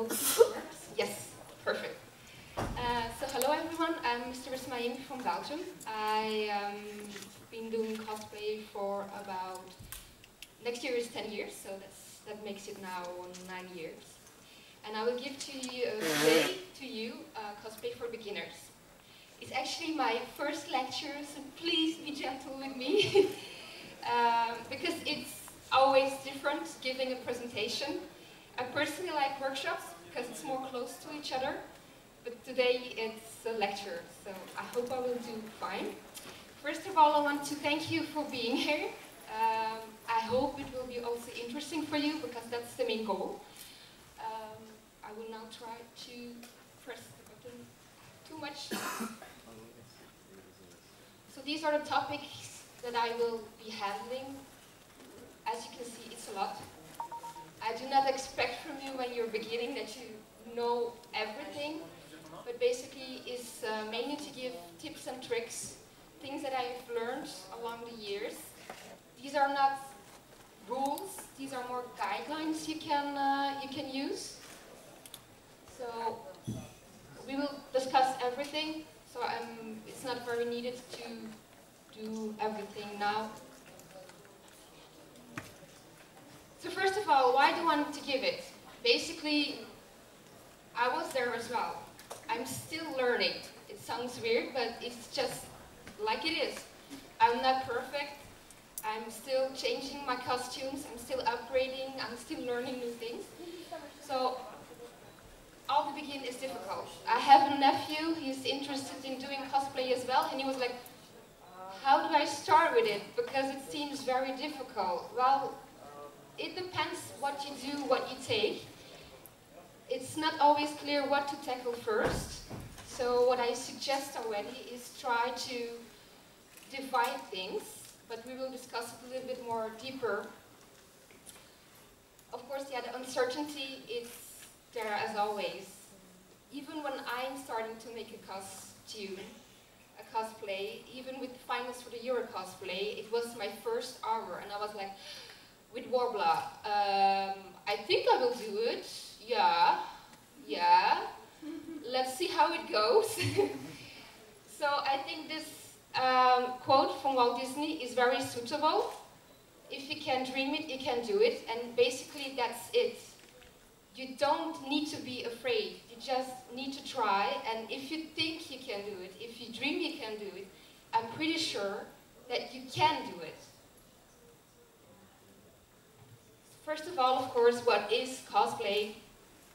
hope this works. Yes, perfect. So hello everyone, I'm MysteriousMaemi from Belgium. I've been doing cosplay for about, next year is 10 years, so that makes it now 9 years. And I will give today to you cosplay for beginners. It's actually my first lecture, so please be gentle with me. Because it's always different giving a presentation. I personally like workshops because it's more close to each other, but today it's a lecture, so I hope I will do fine. First of all, I want to thank you for being here. I hope it will be also interesting for you, because that's the main goal. I will now try to press the button too much. So these are the topics that I will be handling. As you can see, it's a lot. I do not expect from you when you're beginning that you know everything, but basically it's mainly to give tips and tricks, things that I've learned along the years. These are not rules, these are more guidelines you can use. So we will discuss everything, so it's not very needed to do everything now. So first of all, why do I want to give it? Basically, I was there as well. I'm still learning. It sounds weird, but it's just like it is. I'm not perfect. I'm still changing my costumes. I'm still upgrading. I'm still learning new things. So, all the beginning is difficult. I have a nephew. He's interested in doing cosplay as well, and he was like, how do I start with it? Because it seems very difficult. Well, it depends what you do, what you take. It's not always clear what to tackle first. So what I suggest already is try to divide things, but we will discuss it a little bit more deeper. Of course, yeah, the uncertainty is there as always. Even when I'm starting to make a costume, a cosplay, even with the finals for the Euro cosplay, it was my first hour, and I was like, with Warbler, I think I will do it. Yeah. Let's see how it goes. So I think this quote from Walt Disney is very suitable. If you can dream it, you can do it. And basically that's it. You don't need to be afraid. You just need to try. And if you think you can do it, if you dream you can do it, I'm pretty sure that you can do it. First of all, of course, what is cosplay?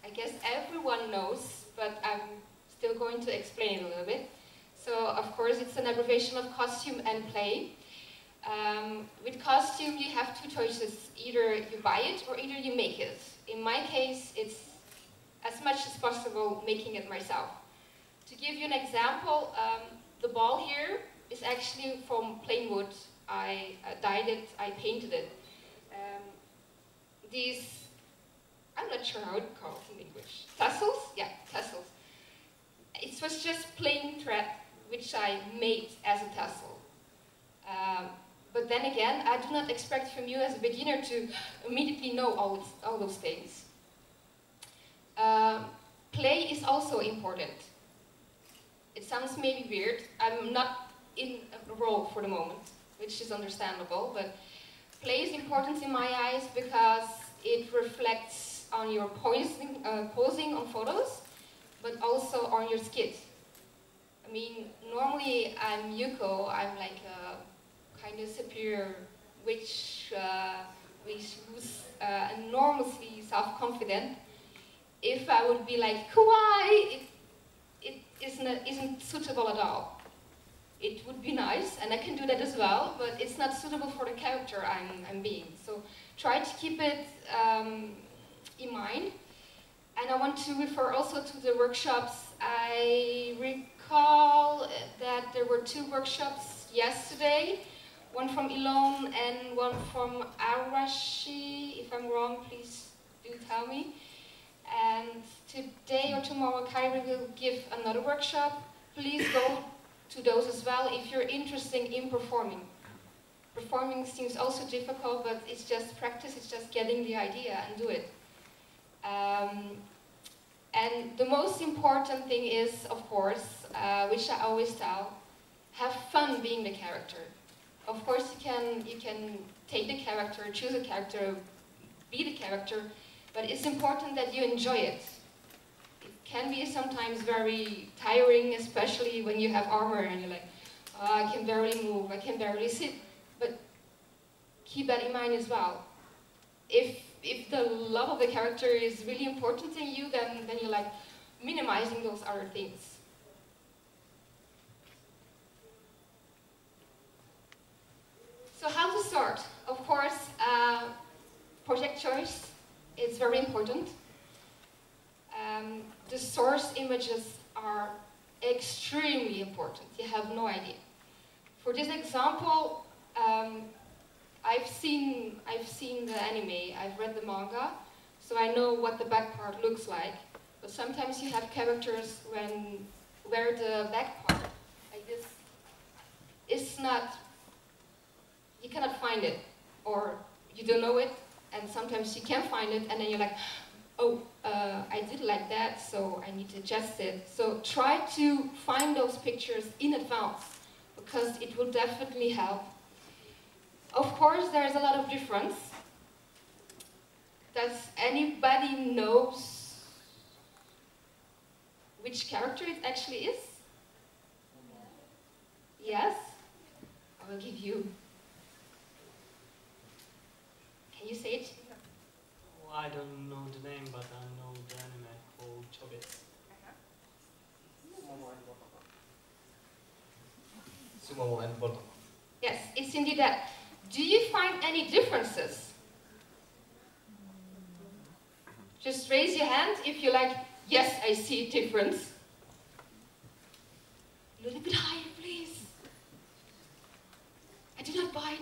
I guess everyone knows, but I'm still going to explain it a little bit. So, of course, it's an abbreviation of costume and play. With costume, you have two choices. Either you buy it or either you make it. In my case, it's as much as possible making it myself. To give you an example, the ball here is actually from plain wood. I dyed it, I painted it. These, I'm not sure how it's called in English. Tassels? Yeah, tassels. It was just plain thread, which I made as a tassel. But then again, I do not expect from you as a beginner to immediately know all those things. Play is also important. It sounds maybe weird. I'm not in a role for the moment, which is understandable, but play is important in my eyes because it reflects on your posing on photos, but also on your skit. I mean, normally I'm Yuko, I'm like a kind of superior witch, who's enormously self-confident. If I would be like kawaii, it isn't suitable at all. It would be nice, and I can do that as well, but it's not suitable for the character I'm being. So try to keep it in mind. And I want to refer also to the workshops. I recall that there were 2 workshops yesterday, one from Elon and one from Arashi. If I'm wrong, please do tell me. And today or tomorrow, Kyrie will give another workshop. Please go to those as well if you're interested in performing. Performing seems also difficult, but it's just practice, it's just getting the idea and do it. the most important thing is, of course, which I always tell, have fun being the character. Of course, you can take the character, choose a character, be the character, but it's important that you enjoy it. It can be sometimes very tiring, especially when you have armor and you're like, oh, I can barely move, I can barely sit. But keep that in mind as well. If the love of the character is really important to you, then you're like minimizing those other things. So how to start? Of course, project choice is very important. The source images are extremely important. You have no idea. For this example, I've seen the anime, I've read the manga, so I know what the back part looks like. But sometimes you have characters where the back part, like this, is not, you cannot find it, or you don't know it, and sometimes you can find it, and then you're like, oh, I did like that, so I need to adjust it. So try to find those pictures in advance, because it will definitely help. Of course, there's a lot of difference. Does anybody knows which character it actually is? Yes? I will give you. Can you say it? Well, I don't know the name, but I know the anime called Chobits. Sumo and Boto. Yes, it's indeed that. Do you find any differences? Just raise your hand if you're like, yes, I see a difference. A little bit higher, please. I do not bite.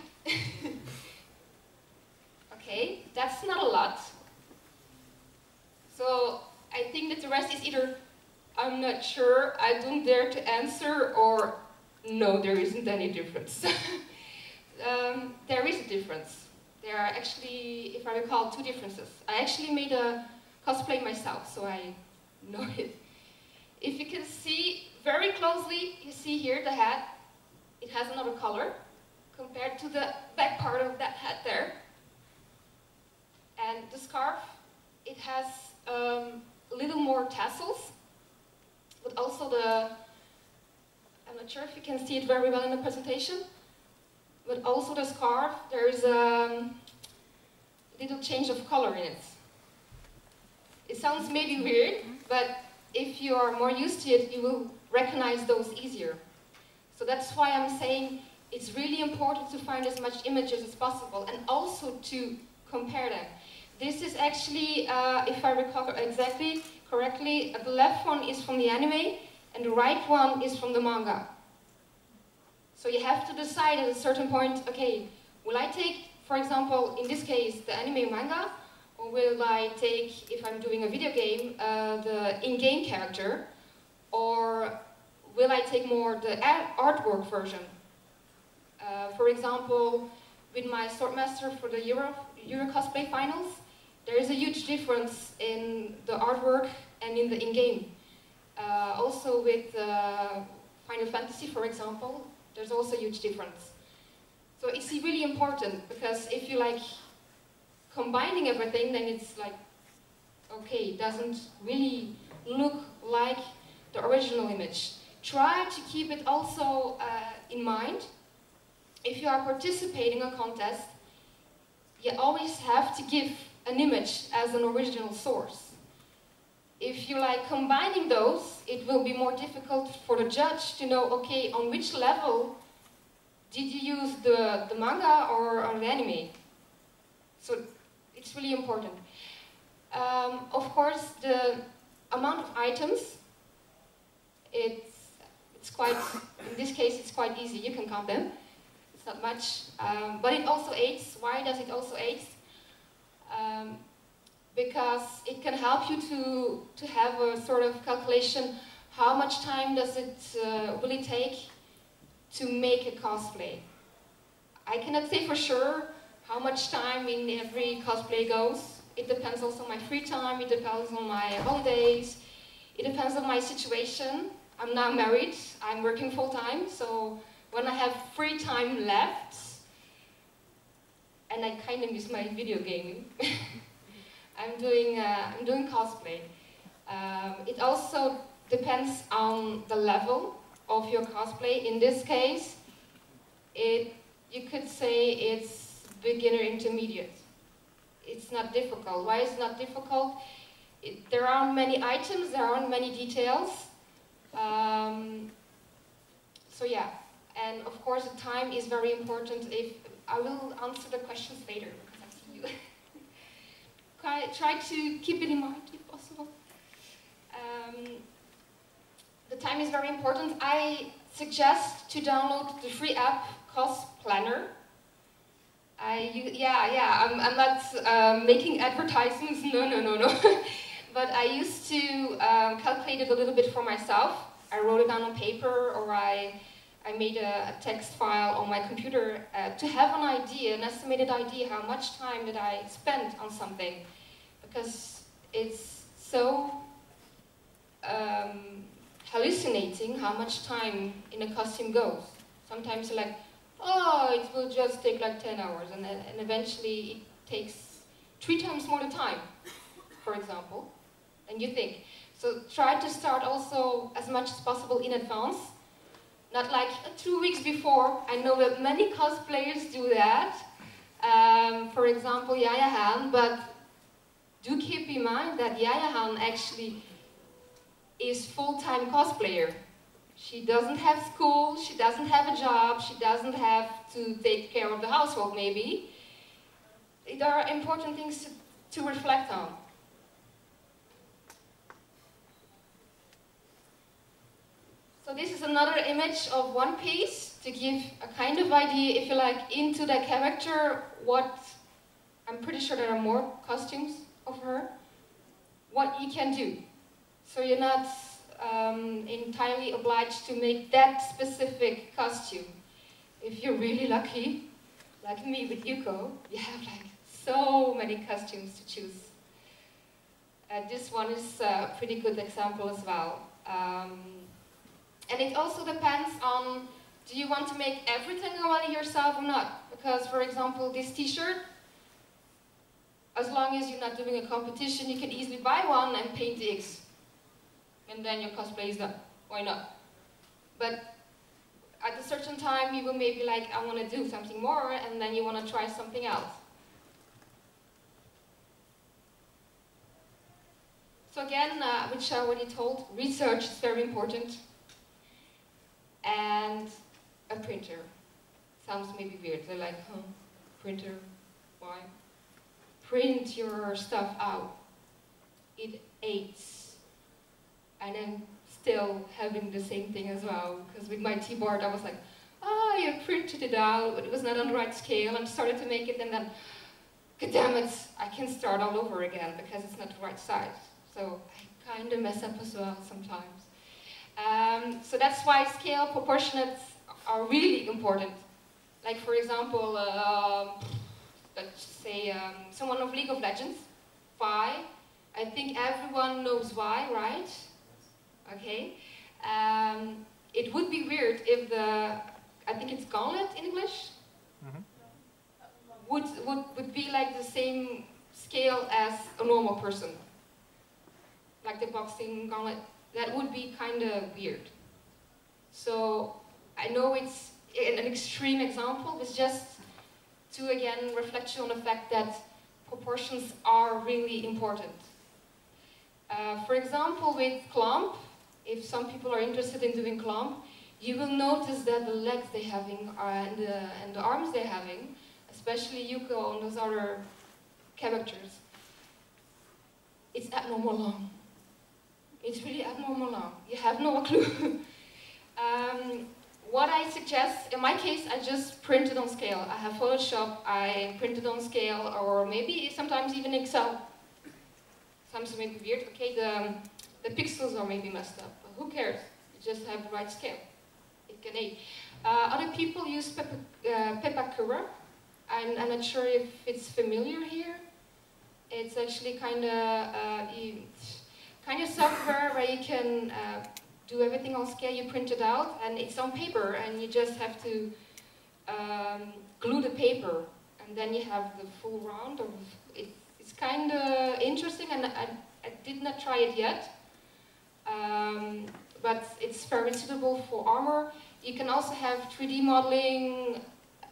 Okay, that's not a lot. So I think that the rest is either, I'm not sure, I don't dare to answer, or no, there isn't any difference. There is a difference. There are actually, if I recall, two differences. I actually made a cosplay myself, so I know it. If you can see very closely, you see here the hat. It has another color compared to the back part of that hat there. And the scarf, it has a little more tassels, but also I'm not sure if you can see it very well in the presentation, but also the scarf, there's a little change of color in it. It sounds maybe weird, but if you are more used to it, you will recognize those easier. So that's why I'm saying it's really important to find as much images as possible, and also to compare them. This is actually, if I recall exactly correctly, the left one is from the anime, and the right one is from the manga. So you have to decide at a certain point, okay, will I take, for example, in this case, the anime manga, or will I take, if I'm doing a video game, the in-game character, or will I take more the artwork version? For example, with my Swordmaster for the Euro Cosplay Finals, there is a huge difference in the artwork and in the in-game. Also with Final Fantasy, for example, there's also a huge difference. So it's really important, because if you like combining everything, then it's like, okay, it doesn't really look like the original image. Try to keep it also in mind. If you are participating in a contest, you always have to give an image as an original source. If you like combining those, it will be more difficult for the judge to know, okay, on which level did you use the manga or the anime? So it's really important. Of course, the amount of items, it's quite, in this case, it's quite easy. You can count them. It's not much, but it also aids. Why does it also aid? Because it can help you to have a sort of calculation, how much time does it really take to make a cosplay. I cannot say for sure how much time in every cosplay goes. It depends also on my free time, it depends on my holidays, It depends on my situation. I'm now married, I'm working full-time, so when I have free time left, and I kind of miss my video gaming, I'm doing cosplay. It also depends on the level of your cosplay. In this case, you could say it's beginner intermediate. It's not difficult. Why is it not difficult? There aren't many items, there aren't many details. So yeah, and of course the time is very important. I will answer the questions later because I see you. Try to keep it in mind if possible. The time is very important. I suggest to download the free app Cos Planner. I'm not making advertisements, no. But I used to calculate it a little bit for myself. I wrote it down on paper, or I made a text file on my computer to have an idea, an estimated idea, how much time did I spend on something. Because it's so hallucinating how much time in a costume goes. Sometimes you're like, oh, it will just take like 10 hours, and eventually it takes 3 times more the time, for example, than you think. So try to start also as much as possible in advance, not like 2 weeks before. I know that many cosplayers do that, for example, Yaya Han, but do keep in mind that Yaya Han actually is full-time cosplayer. She doesn't have school, she doesn't have a job, she doesn't have to take care of the household, maybe. There are important things to reflect on. So this is another image of One Piece to give a kind of idea, if you like, into the character, what, I'm pretty sure there are more costumes of her, what you can do. So you're not entirely obliged to make that specific costume. If you're really lucky, like me with Yuko, you have like so many costumes to choose. This one is a pretty good example as well. And it also depends on, do you want to make everything already yourself or not? Because, for example, this t-shirt, as long as you're not doing a competition, you can easily buy one and paint the X. And then your cosplay is done. Why not? But at a certain time, you will maybe like, I want to do something more, and then you want to try something else. So again, which I already told, research is very important. And a printer. Sounds maybe weird. They're like, huh, printer, why? Print your stuff out. It aids. And I'm still having the same thing as well, because with my keyboard I was like, I printed it out, but it was not on the right scale, and started to make it, and then, god damn it, I can start all over again, because it's not the right size. So I kind of mess up as well sometimes. So that's why scale proportionate are really important. Like for example, let's say someone of League of Legends, Vi. I think everyone knows Vi, right? Okay. It would be weird if I think it's gauntlet in English, would be like the same scale as a normal person. Like the boxing gauntlet. That would be kind of weird. So I know it's an extreme example, but just to again reflect on the fact that proportions are really important. For example, with clamp, if some people are interested in doing clamp, you will notice that the legs they're having and the arms they're having, especially Yuko and those other characters, it's abnormal long. It's really abnormal long. You have no clue. What I suggest, in my case, I just printed on scale. I have Photoshop, I printed on scale, or maybe sometimes even Excel. Sometimes maybe weird. Okay, the pixels are maybe messed up. But who cares? You just have the right scale. It can aid. Other people use Pepakura. I'm not sure if it's familiar here. It's actually kind kind of software where you can do everything on scale. You print it out, and it's on paper, and you just have to glue the paper, and then you have the full round of it. It's kind of interesting, and I did not try it yet, but it's very suitable for armor. You can also have 3D modeling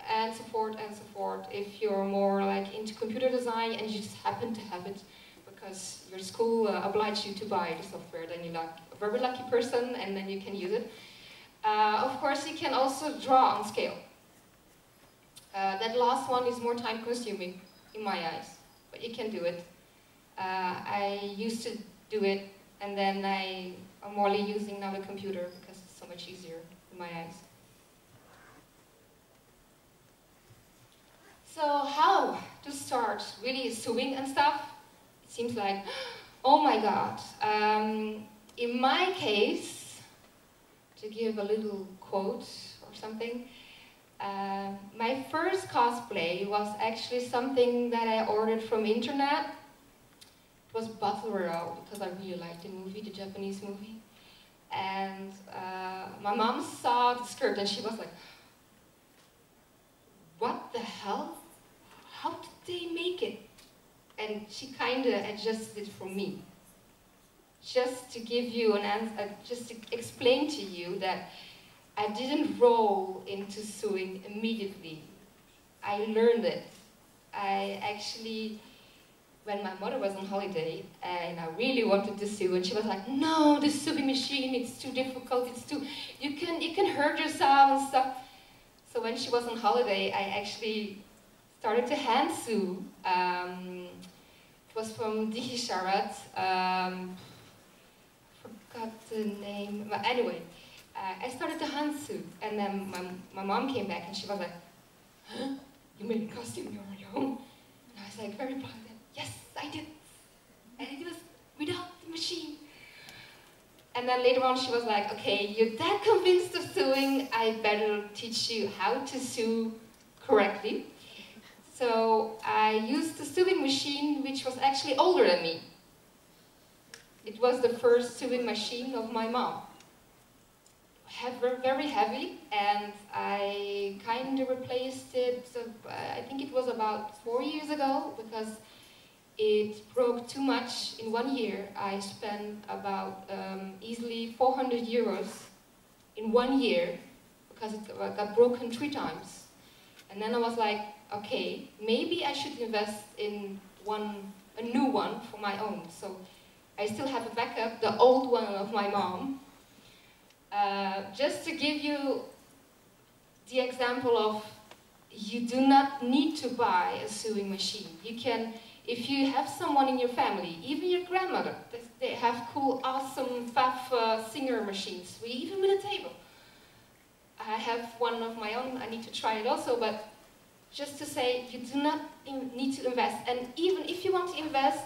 and so forth if you're more like into computer design and you just happen to have it because your school obliged you to buy the software. Then you're like a very lucky person, and then you can use it. Of course, you can also draw on scale. That last one is more time consuming in my eyes, but you can do it. I used to do it, and then I'm more using now the computer because it's so much easier in my eyes. So how to start really sewing and stuff? It seems like, oh my god. In my case, to give a little quote or something, my first cosplay was actually something that I ordered from internet. It was Battle Royale, because I really liked the movie, the Japanese movie. And my mom saw the skirt and she was like, what the hell? How did they make it? And she kind of adjusted it for me. Just to give you an answer, just to explain to you that I didn't roll into sewing immediately. I learned it. I actually, when my mother was on holiday and I really wanted to sew, and she was like, no, the sewing machine, it's too difficult, it's too, you can hurt yourself and stuff. So when she was on holiday, I actually started to hand sew. It was from Digisharat. Forgot the name, but anyway, I started to hand sew, and then my mom came back and she was like, huh? You made a costume on your own? And I was like very proud. Yes, I did. And it was without the machine. And then later on she was like, okay, you're that convinced of sewing, I better teach you how to sew correctly. So I used the sewing machine, which was actually older than me. It was the first sewing machine of my mom. Very heavy, and I kind of replaced it, I think it was about 4 years ago, because it broke too much in 1 year. I spent about easily 400 euros in 1 year because it got broken 3 times. And then I was like, okay, maybe I should invest in a new one for my own. So I still have a backup, the old one of my mom. Just to give you the example of, you do not need to buy a sewing machine. You can, if you have someone in your family, even your grandmother, they have cool, awesome, faff singer machines, even with a table. I have one of my own, I need to try it also, but just to say, you do not need to invest. And even if you want to invest,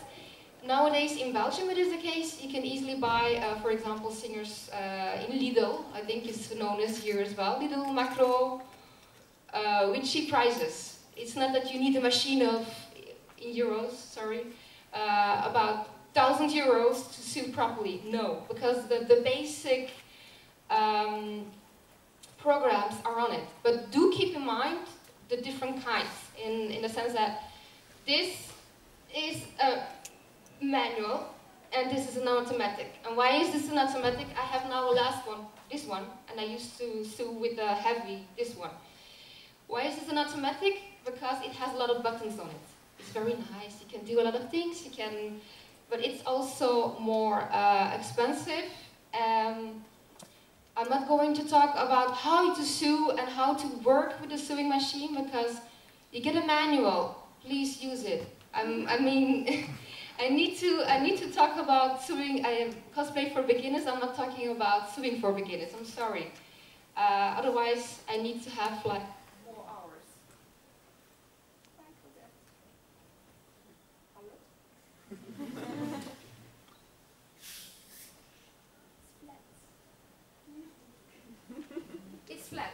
nowadays in Belgium it is the case, you can easily buy, for example, singers in Lidl, I think it's known as here as well, Lidl, Macro, with cheap prices. It's not that you need a machine of, in euros, sorry, about 1,000 euros to sew properly. No, because the basic programs are on it. But do keep in mind the different kinds, in the sense that this is a manual and this is an automatic. And why is this an automatic? I have now a last one, this one, and I used to sew with a heavy, this one. Why is this an automatic? Because it has a lot of buttons on it. It's very nice, you can do a lot of things, you can, but it's also more expensive. I'm not going to talk about how to sew and how to work with the sewing machine, because you get a manual, please use it. I mean, I need to talk about sewing, cosplay for beginners. I'm not talking about sewing for beginners, I'm sorry. Otherwise, I need to have like more hours. It's flat.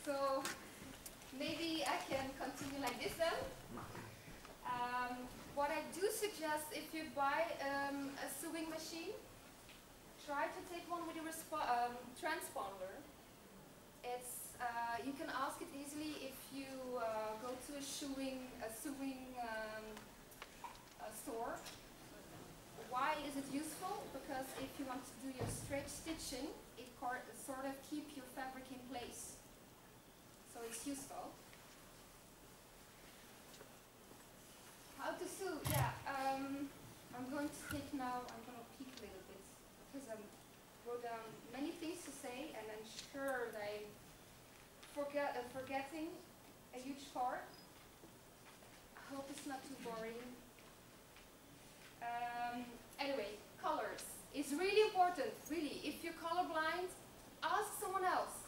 So maybe I can continue like this then. because if you buy a sewing machine, try to take one with a transponder. It's you can ask it easily if you go to a sewing store. Why is it useful? Because if you want to do your straight stitching, it sort of keep your fabric in place. So it's useful. How to sew? Yeah, I'm going to take now. I'm going to peek a little bit because I wrote down many things to say, and I'm sure that I'm forgetting a huge part. I hope it's not too boring. Anyway, colors is really important. Really, if you're colorblind, ask someone else.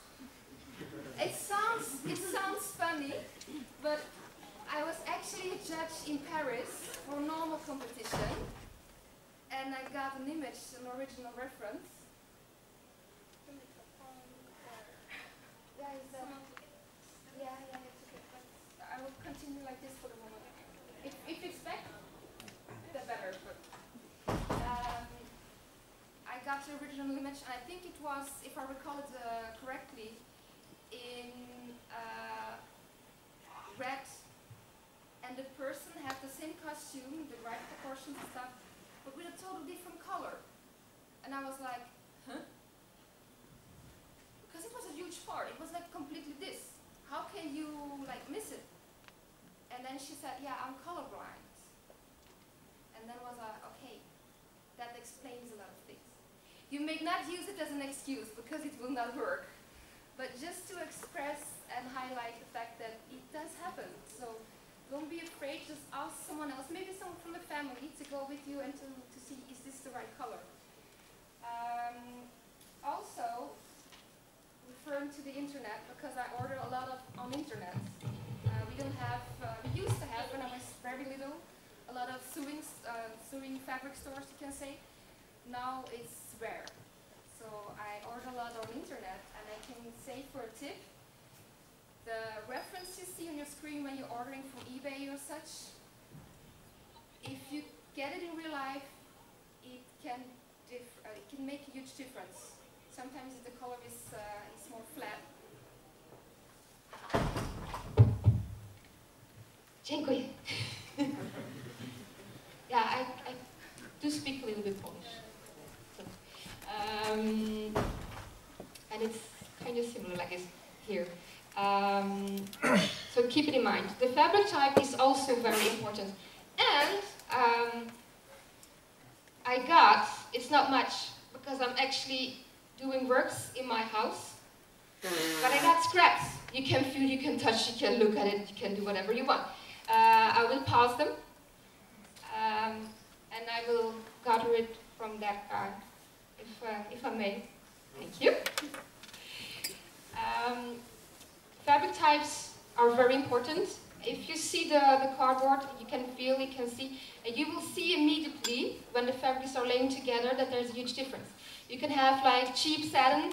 It sounds funny, but I was actually a judge in Paris for a normal competition, and I got an image, an original reference. Yeah, it's okay. But I will continue like this for the moment. If it's back, the better. But I got the original image, and I think it was, if I recall it correctly, in red, and the person had the same costume, the right proportions and stuff, but with a total different color. And I was like, huh? Because it was a huge part. It was like completely this. How can you like miss it? And then she said, yeah, I'm colorblind. And then was like, okay, that explains a lot of things. You may not use it as an excuse because it will not work, but just to express and highlight the fact that it does happen. So don't be afraid, just ask someone else, maybe someone from the family, to go with you and to see, is this the right color? Also, referring to the internet, because I order a lot on internet. We don't have, we used to have, when I was very little, a lot of sewing fabric stores, you can say. Now it's rare. So I order a lot on internet, and I can say for a tip, the reference you see on your screen when you're ordering from eBay or such, if you get it in real life, it can make a huge difference. Sometimes the color is more flat. Dziękuję. Yeah, I do speak a little bit Polish. So, and it's kind of similar like it's here. So keep it in mind. The fabric type is also very important. And it's not much because I'm actually doing works in my house, but I got scraps. You can feel, you can touch, you can look at it, you can do whatever you want. I will pause them, and I will gather it from that card, if I may. Thank you. Fabric types are very important. If you see the cardboard, you can feel, you can see, and you will see immediately when the fabrics are laying together that there's a huge difference. You can have like cheap satin,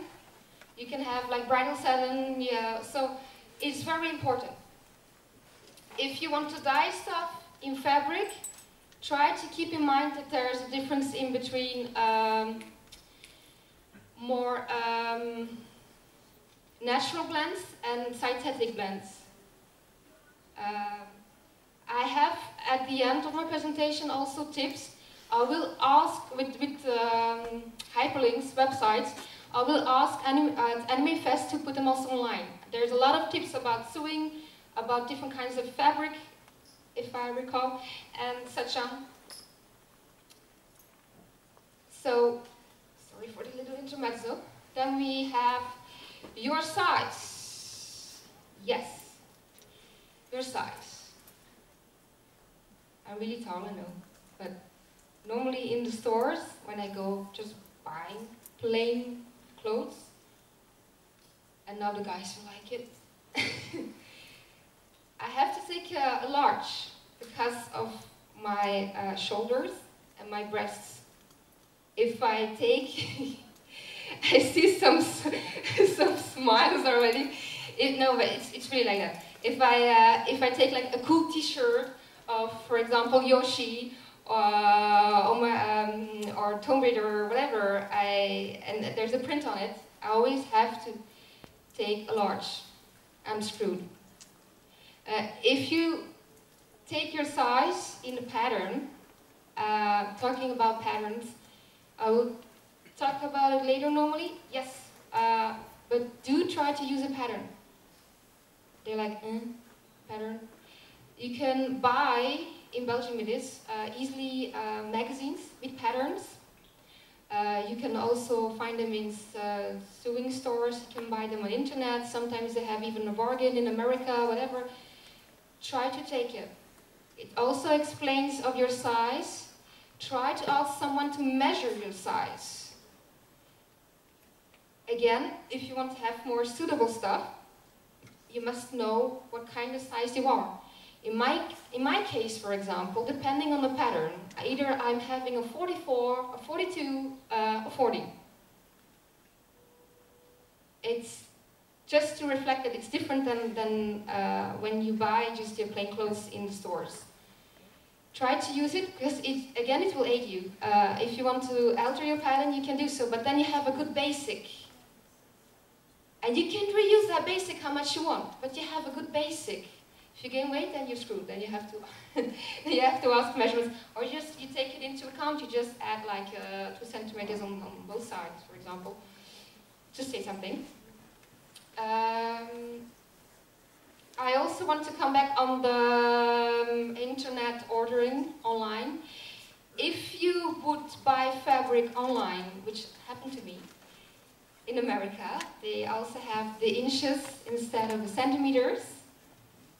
you can have like bridal satin, yeah, so it's very important. If you want to dye stuff in fabric, try to keep in mind that there's a difference in between more natural blends and synthetic blends. I have at the end of my presentation also tips. I will ask with hyperlinks, websites, I will ask Animefest to put them also online. There's a lot of tips about sewing, about different kinds of fabric, if I recall, and such on. So, sorry for the little intermezzo. Then we have your size. Yes, your size. I'm really tall, I know, but normally in the stores, when I go just buying plain clothes, and now the guys will like it, I have to take a large because of my shoulders and my breasts. If I take, I see some smiles already. No, but it's really like that. If I take like a cool T-shirt of, for example, Yoshi, or Tomb Raider or whatever, and there's a print on it, I always have to take a large. I'm screwed. If you take your size in a pattern, talking about patterns, I will talk about it later normally, yes, but do try to use a pattern. They're like, pattern. You can buy, in Belgium it is, easily magazines with patterns. You can also find them in sewing stores, you can buy them on internet, sometimes they have even a bargain in America, whatever. Try to take it. It also explains of your size. Try to ask someone to measure your size. Again, if you want to have more suitable stuff, you must know what kind of size you are. In my case, for example, depending on the pattern, either I'm having a 44, a 42, a 40. It's just to reflect that it's different than when you buy just your plain clothes in the stores. Try to use it, because it will aid you. If you want to alter your pattern, you can do so, but then you have a good basic. And you can reuse that basic how much you want, but you have a good basic. If you gain weight, then you're screwed. Then you have to ask measurements, or you take it into account. You just add like 2 centimeters on both sides, for example. Just say something. I also want to come back on the internet ordering online. If you would buy fabric online, which happened to me, in America, they also have the inches instead of the centimeters.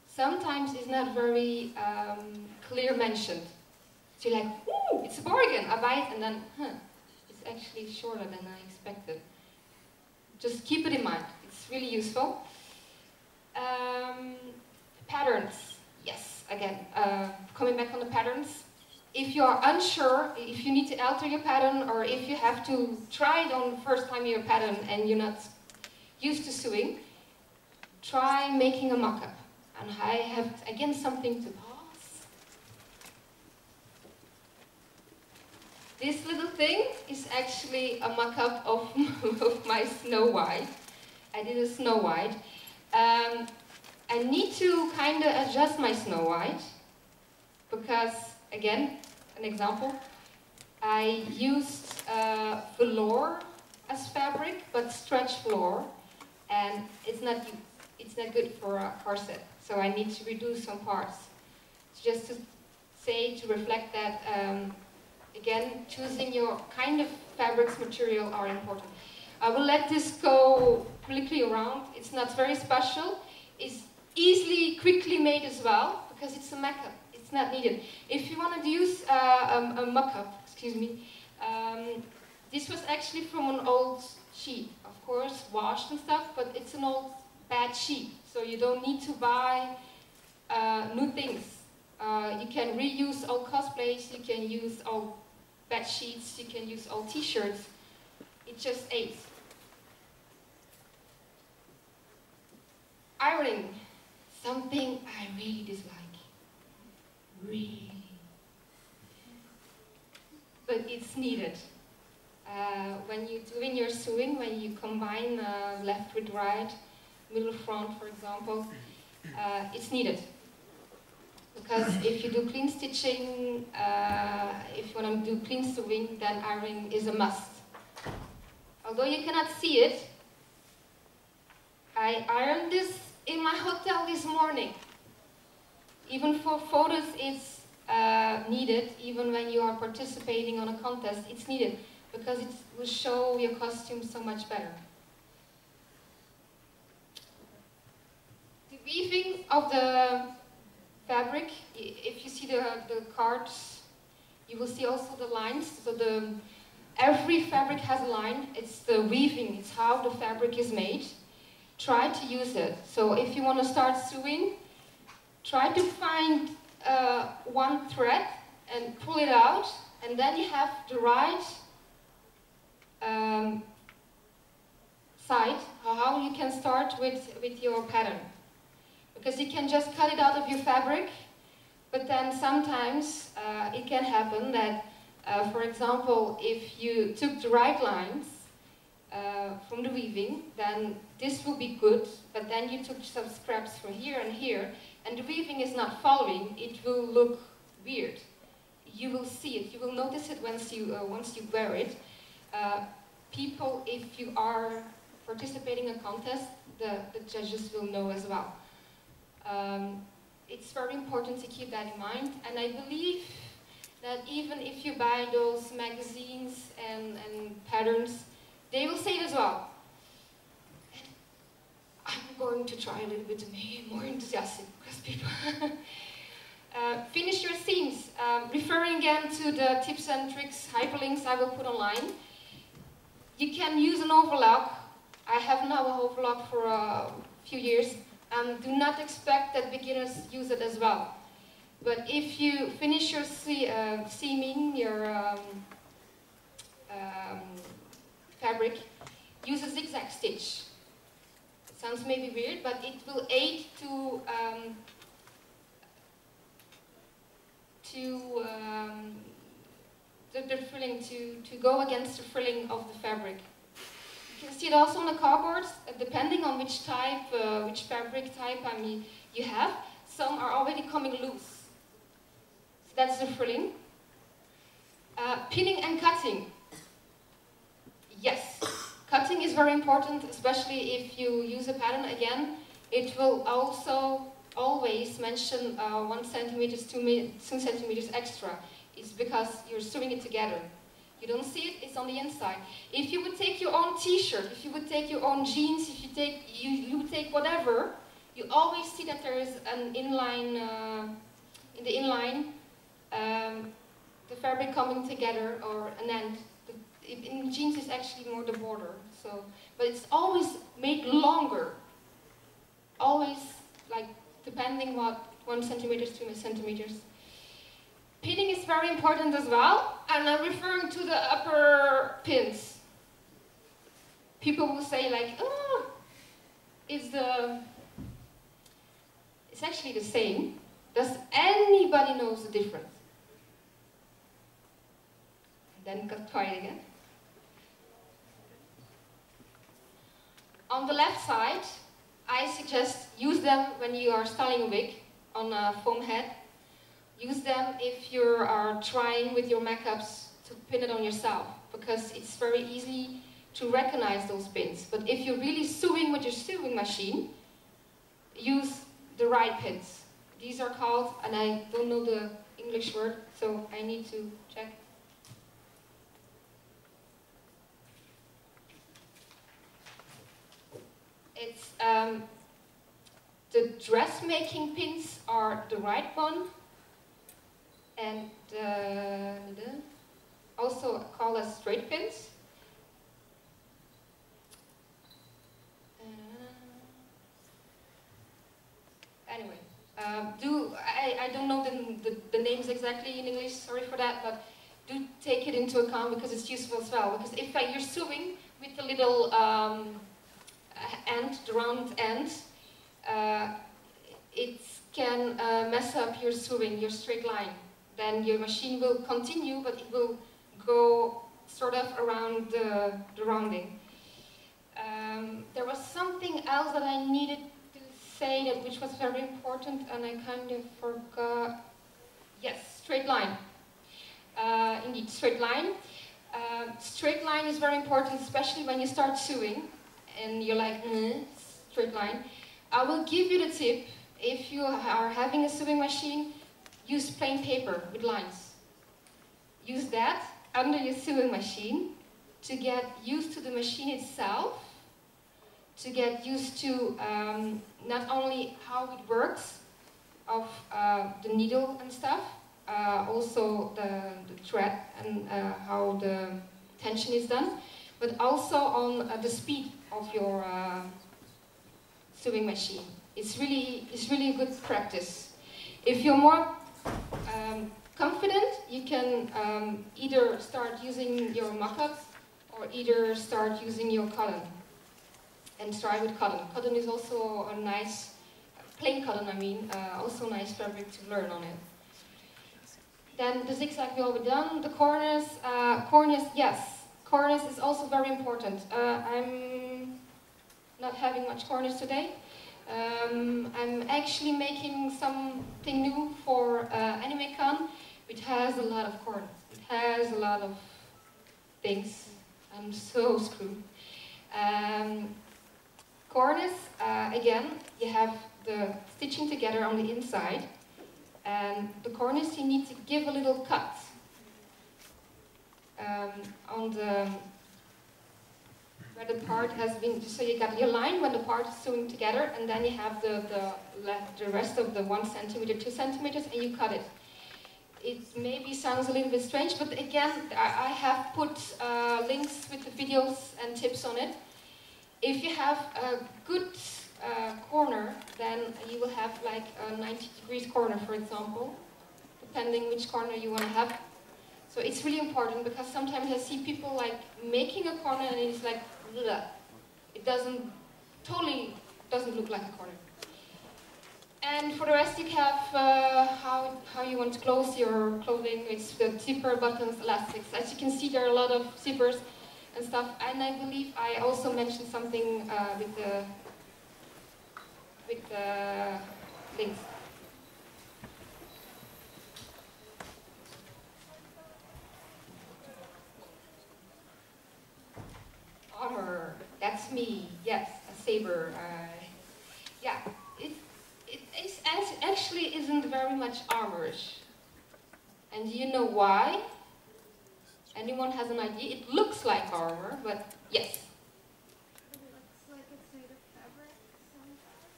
Sometimes it's not very clear mentioned. So you're like, ooh, it's a bargain. I buy it and then, it's actually shorter than I expected. Just keep it in mind. It's really useful. Patterns. Yes, again, coming back on the patterns. If you are unsure, if you need to alter your pattern, or if you have to try it on the first time your pattern and you're not used to sewing, try making a mock-up. And I have, again, something to pause. This little thing is actually a mock-up of my Snow White. I did a Snow White. I need to kind of adjust my Snow White because, again, an example, I used velour as fabric, but stretch velour, and it's not good for a corset. So I need to reduce some parts. Just to say, to reflect that, again, choosing your kind of fabrics material are important. I will let this go quickly around. It's not very special. It's easily, quickly made as well, because it's a mock-up. It's not needed. If you want to use a mock-up, excuse me, this was actually from an old sheet. Of course, washed and stuff, but it's an old bad sheet. So you don't need to buy new things. You can reuse old cosplays, you can use old bed sheets, you can use old t-shirts. It just aids. Ironing, something I really dislike. Really. But it's needed. When you're doing your sewing, when you combine left with right, middle front, for example, it's needed. Because if you do clean stitching, if you want to do clean sewing, then ironing is a must. Although you cannot see it, I ironed this in my hotel this morning. Even for photos, it's needed. Even when you are participating on a contest, it's needed. Because it will show your costume so much better. The weaving of the fabric, if you see the cards, you will see also the lines. So every fabric has a line. It's the weaving, it's how the fabric is made. Try to use it. So if you want to start sewing, try to find one thread and pull it out, and then you have the right side, how you can start with your pattern. Because you can just cut it out of your fabric, But then sometimes it can happen that, for example, if you took the right lines from the weaving, then this will be good, but then you took some scraps from here and here, and the weaving is not following, it will look weird. You will see it, you will notice it once you wear it. People, if you are participating in a contest, the judges will know as well. It's very important to keep that in mind, and I believe that even if you buy those magazines and patterns, they will say it as well. And I'm going to try a little bit to be more enthusiastic, because people... finish your themes. Referring again to the tips and tricks hyperlinks I will put online. You can use an overlock. I have now an overlock for a few years, and do not expect that beginners use it as well. But if you finish your seaming, your fabric, use a zigzag stitch. It sounds maybe weird, but it will aid to the frilling, to go against the frilling of the fabric. You can see it also on the cardboards, depending on which type, which fabric type you have. Some are already coming loose. So that's the frilling. Pinning and cutting. Yes, cutting is very important, especially if you use a pattern again. It will also always mention 1 centimeter, 2 centimeters extra. It's because you're sewing it together. You don't see it, it's on the inside. If you would take your own t-shirt, if you would take your own jeans, if you would take whatever, you always see that there is an inline, in the inline, the fabric coming together, or an end. In jeans it's actually more the border, so, but it's always made longer. Always, like, depending what, 1 centimeter, 2 centimeters. Pinning is very important as well, and I'm referring to the upper pins. People will say like, oh, it's actually the same. Does anybody knows the difference? Then try it again. On the left side, I suggest use them when you are styling a wig on a foam head. Use them if you are trying with your makeups to pin it on yourself, because it's very easy to recognize those pins. But if you're really sewing with your sewing machine, use the right pins. These are called, and I don't know the English word, so I need to check. It's the dressmaking pins are the right one, and also called as straight pins. Anyway, I don't know the names exactly in English, sorry for that, but do take it into account because it's useful as well. Because if you're sewing with the little end, the round end, it can mess up your sewing, your straight line. Then your machine will continue, but it will go sort of around the rounding. There was something else that I needed to say, which was very important, and I kind of forgot. Yes, straight line. Indeed, straight line. Straight line is very important, especially when you start sewing, and you're like, straight line. I will give you the tip. If you are having a sewing machine, use plain paper with lines. Use that under your sewing machine to get used to the machine itself, to get used to not only how it works, of the needle and stuff, also the thread and how the tension is done, but also on the speed of your sewing machine. It's really a good practice. If you're more confident, you can either start using your mock-ups or either start using your cotton. And try with cotton. Cotton is also a nice, plain cotton I mean, also nice fabric to learn on it. Then the zigzag we already done. The corners, yes. Corners is also very important. I'm not having much corners today. I'm actually making something new for AnimeCon, which has a lot of corners. It has a lot of things. I'm so screwed. Corners, again, you have the stitching together on the inside, and the corners you need to give a little cut on the where the part has been. So you got your line when the part is sewing together, and then you have the rest of the 1 centimeter, 2 centimeters, and you cut it. It maybe sounds a little bit strange, but again, I have put links with the videos and tips on it. If you have a good corner, then you will have like a 90 degrees corner, for example, depending which corner you want to have. So it's really important, because sometimes I see people like making a corner and it's like, bleh. It totally doesn't look like a corner. And for the rest, you have how you want to close your clothing. It's the zipper, buttons, elastics. As you can see, there are a lot of zippers and stuff. And I believe I also mentioned something with the links. Armor, that's me. Yes, a saber. Yeah, it actually isn't very much armorish. And do you know why? Anyone has an idea? It looks like armor, but yes. It looks like it's made of fabric sometimes.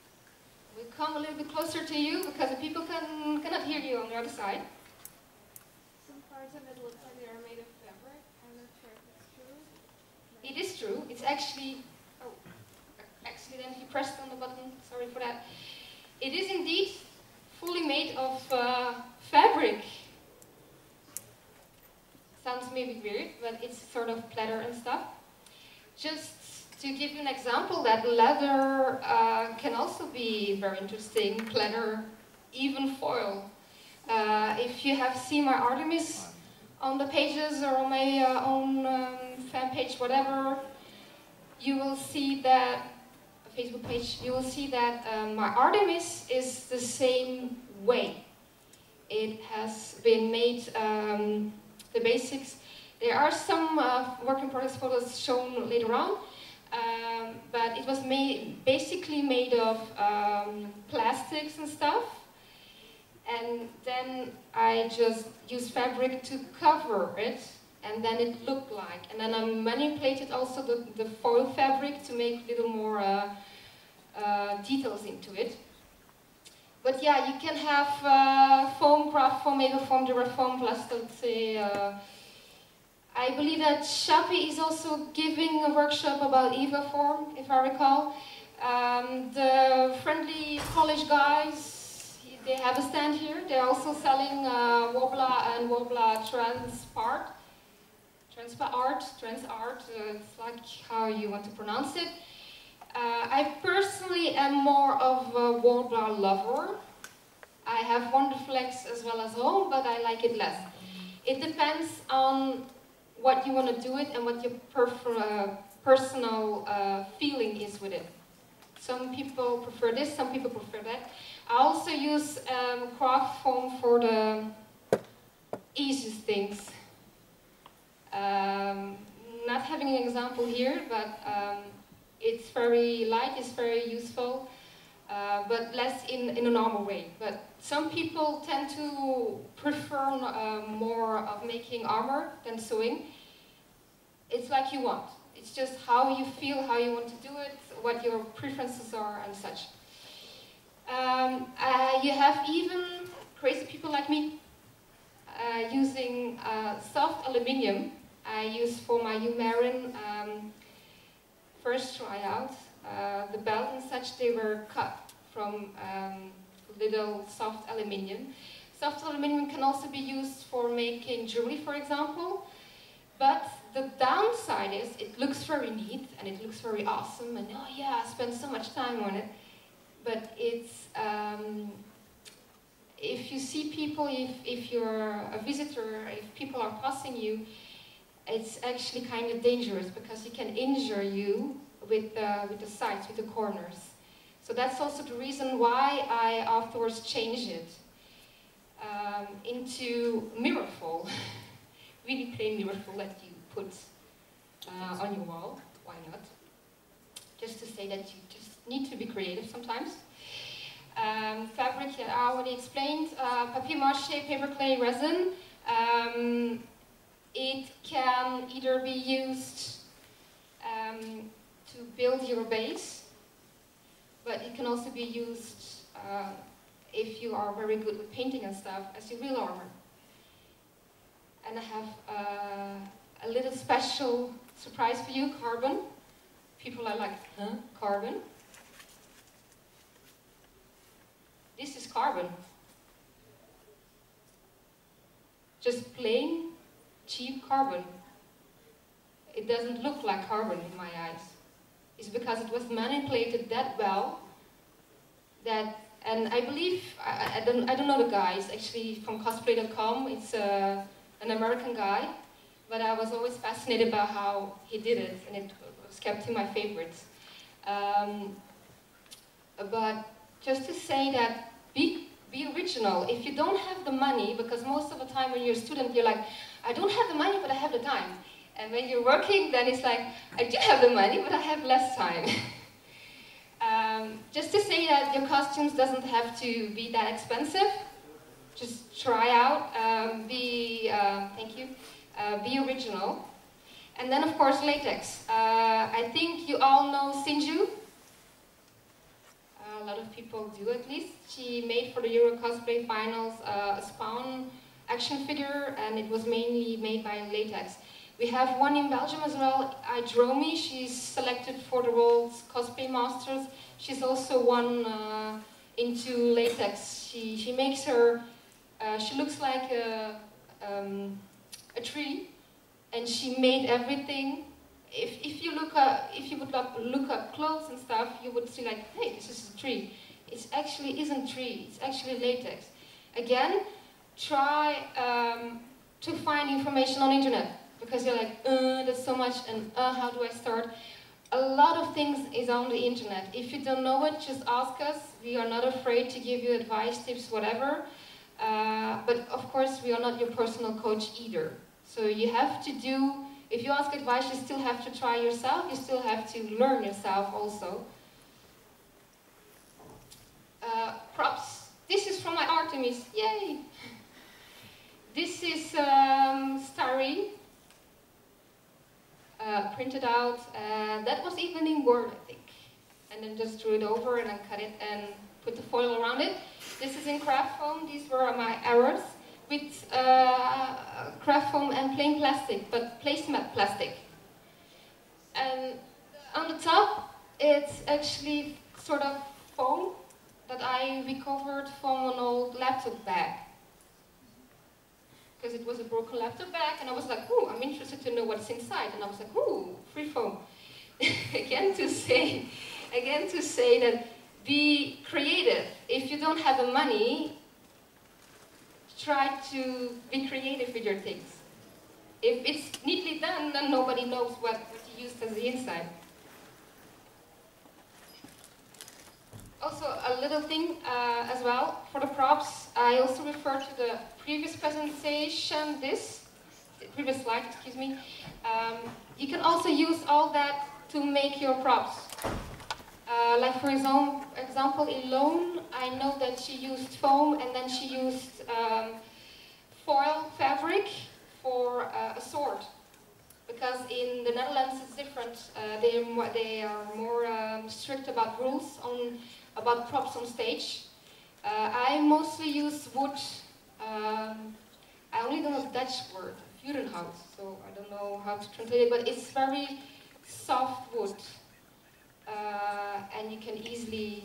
We'll come a little bit closer to you, because the people cannot hear you on the other side. Some parts of it look like they are made of fabric. I'm not sure if it's true. It is true. It's actually... Oh, accidentally pressed on the button. Sorry for that. It is indeed fully made of fabric. Sounds maybe weird, but it's sort of pleather and stuff. Just to give you an example, that leather can also be very interesting. Pleather, even foil. If you have seen my Artemis on the pages or on my own fan page, whatever, you will see that, a Facebook page, you will see that my Artemis is the same way. It has been made, the basics. There are some work in progress photos shown later on, but it was basically made of plastics and stuff. And then I just used fabric to cover it, and then it looked like. And then I manipulated also the foil fabric to make a little more details into it. But yeah, you can have foam, craft foam, mega foam, durafoam, plastic. I believe that Shopee is also giving a workshop about Eva form, if I recall. The friendly Polish guys, they have a stand here. They're also selling Wobbla and Wobbla Trans Art. It's like how you want to pronounce it. I personally am more of a Wobbla lover. I have Wonderflex as well as home, but I like it less. It depends on what you want to do it and what your personal feeling is with it. Some people prefer this, some people prefer that. I also use craft foam for the easiest things. Not having an example here, but it's very light, it's very useful, but less in a normal way. But some people tend to prefer more of making armor than sewing. It's like you want. It's just how you feel, how you want to do it, what your preferences are and such. You have even crazy people like me using soft aluminium. I use for my Umarin first tryout. The belt and such, they were cut from little soft aluminium. Soft aluminium can also be used for making jewelry, for example. But the downside is it looks very neat and it looks very awesome, and oh yeah, I spent so much time on it. But it's if you see people, if you're a visitor, if people are passing you, it's actually kind of dangerous because you can injure you with the sides, with the corners. So that's also the reason why I afterwards changed it into mirrorful. Really plain mirrorful that you put on your wall. Why not? Just to say that you just need to be creative sometimes. Fabric, yeah, I already explained. Papier-mâché, paper clay, resin. It can either be used to build your base, but it can also be used if you are very good with painting and stuff as your real armor. And I have a little special surprise for you, carbon. People are like, huh, carbon? This is carbon. Just plain, cheap carbon. It doesn't look like carbon in my eyes. It's because it was manipulated that well that, and I believe, I don't know the guy, it's actually from Cosplay.com, it's an American guy, but I was always fascinated by how he did it, and it was kept in my favorites. But just to say that, be original. If you don't have the money, because most of the time when you're a student, you're like, I don't have the money, but I have the time. And when you're working, then it's like, I do have the money, but I have less time. Just to say that your costumes doesn't have to be that expensive. Just try out, thank you, be original. And then of course latex. I think you all know Sinju. A lot of people do at least. She made for the Euro Cosplay Finals a Spawn action figure, and it was mainly made by latex. We have one in Belgium as well, Idromi. She's selected for the World's Cosplay Masters. She's also one into latex. She makes her, she looks like a tree, and she made everything. If you would look up clothes and stuff, you would see like, hey, this is a tree. It actually isn't tree, it's actually latex. Again, try to find information on the internet, because you're like, that's so much, and how do I start? A lot of things is on the internet. If you don't know it, just ask us. We are not afraid to give you advice, tips, whatever. But of course, we are not your personal coach either. So you have to do, if you ask advice, you still have to try yourself. You still have to learn yourself also. Props. This is from my Artemis. Yay! This is styrene. Printed out. That was even in Word, I think. And then just drew it over and then cut it and put the foil around it. This is in craft foam. These were my errors with craft foam and plain plastic, but placemat plastic. And on the top, it's actually sort of foam that I recovered from an old laptop bag. Because it was a broken laptop bag, and I was like, ooh, I'm interested to know what's inside. And I was like, ooh, free foam. Again to say that be creative. If you don't have the money, try to be creative with your things. If it's neatly done, then nobody knows what you used as the inside. Also, a little thing as well, for the props, I also refer to the previous presentation, previous slide, excuse me. You can also use all that to make your props. Like for example, Ilone, I know that she used foam and then she used foil fabric for a sword. Because in the Netherlands it's different. They are more strict about rules about props on stage. I mostly use wood. I only know a Dutch word, vurenhout, so I don't know how to translate it, but it's very soft wood. And you can easily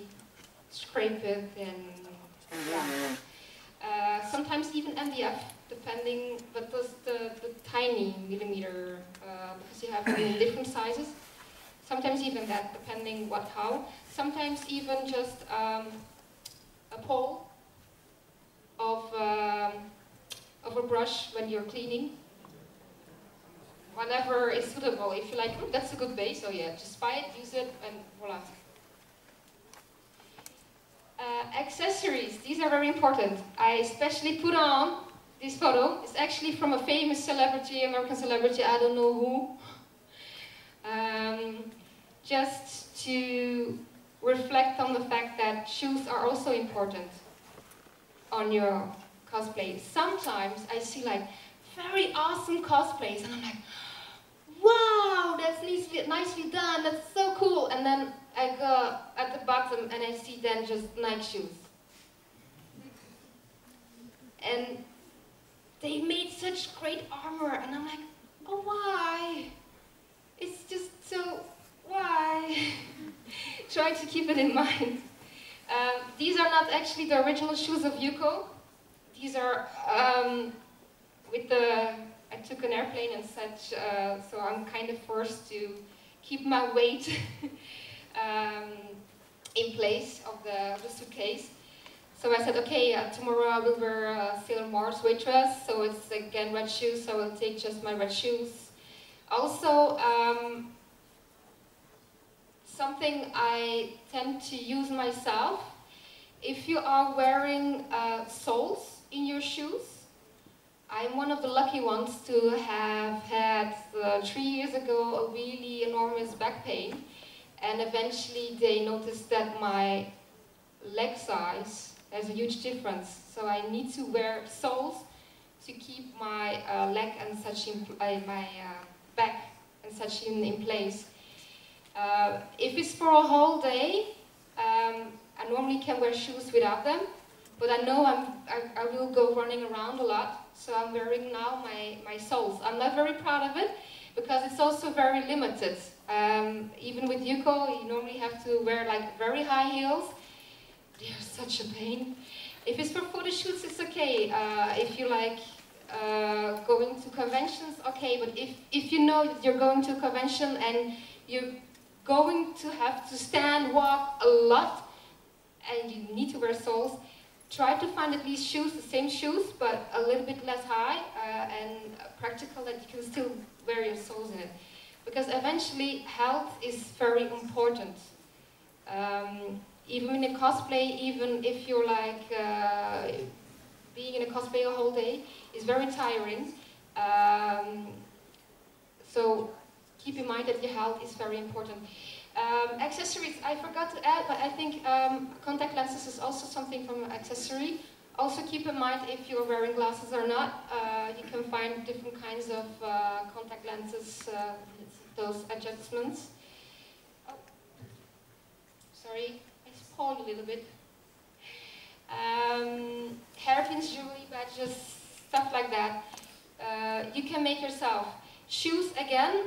scrape it and yeah. Sometimes even MDF, depending, but those the tiny millimeter, because you have them in different sizes. Sometimes even that, depending how. Sometimes even just a pole of a brush when you're cleaning. Whatever is suitable. If you like, oh, that's a good base, so yeah, just buy it, use it, and voila. Accessories, these are very important. I especially put on this photo. It's actually from a famous celebrity, American celebrity, I don't know who. Just to reflect on the fact that shoes are also important on your cosplay. Sometimes I see like very awesome cosplays and I'm like, wow, that's nicely done, that's so cool. And then I go at the bottom and I see then just Nike shoes. And they made such great armor and I'm like, oh why? It's just so, why? Try to keep it in mind. These are not actually the original shoes of Yuko. These are I took an airplane and such, so I'm kind of forced to keep my weight in place of the suitcase. So I said, okay, tomorrow I will wear Sailor Mars waitress, so it's again red shoes, so I will take just my red shoes. Also, something I tend to use myself, if you are wearing soles in your shoes, I'm one of the lucky ones to have had 3 years ago a really enormous back pain, and eventually they noticed that my leg size has a huge difference. So I need to wear soles to keep my leg and such my back and such in place. If it's for a whole day, I normally can wear shoes without them, but I know I will go running around a lot. So I'm wearing now my soles. I'm not very proud of it because it's also very limited. Even with Yuko, you normally have to wear like very high heels. They're such a pain. If it's for photo shoots, it's okay. If you like going to conventions, okay. But if you know that you're going to a convention and you're going to have to stand, walk a lot, and you need to wear soles, try to find at least shoes, the same shoes, but a little bit less high and practical that you can still wear your soles in it. Because eventually, health is very important. Even in a cosplay, even if you're like being in a cosplay a whole day, is very tiring. So keep in mind that your health is very important. Accessories, I forgot to add, but I think contact lenses is also something from an accessory. Also keep in mind if you're wearing glasses or not. You can find different kinds of contact lenses, those adjustments. Oh, sorry, I spoiled a little bit. Hairpins, jewelry, badges, stuff like that. You can make yourself. Shoes, again,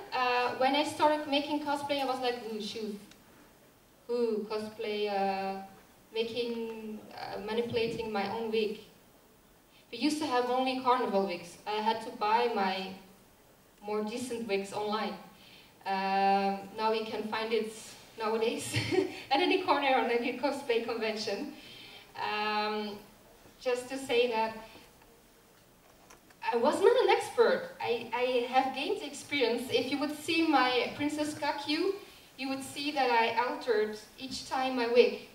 when I started making cosplay, I was like, ooh, shoes. Ooh, cosplay, manipulating my own wig. We used to have only carnival wigs. I had to buy my more decent wigs online. Now you can find it nowadays at any corner on any cosplay convention. Just to say that I was not an expert. I have gained experience. If you would see my Princess Kakyu, you would see that I altered each time my wig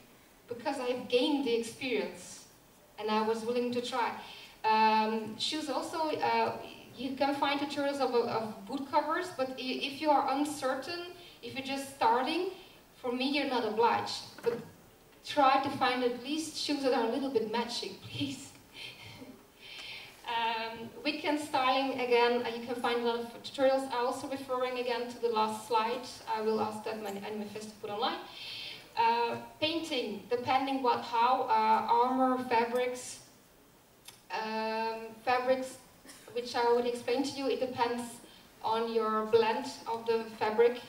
because I've gained the experience and I was willing to try. Shoes also, you can find tutorials of boot covers, but if you are uncertain, if you're just starting, for me you're not obliged. But try to find at least shoes that are a little bit matching, please. Weekend styling, again, you can find a lot of tutorials. I'm also referring again to the last slide. I will ask that my Animefest to put online. Painting, depending how, armor, fabrics, which I would explain to you, it depends on your blend of the fabric.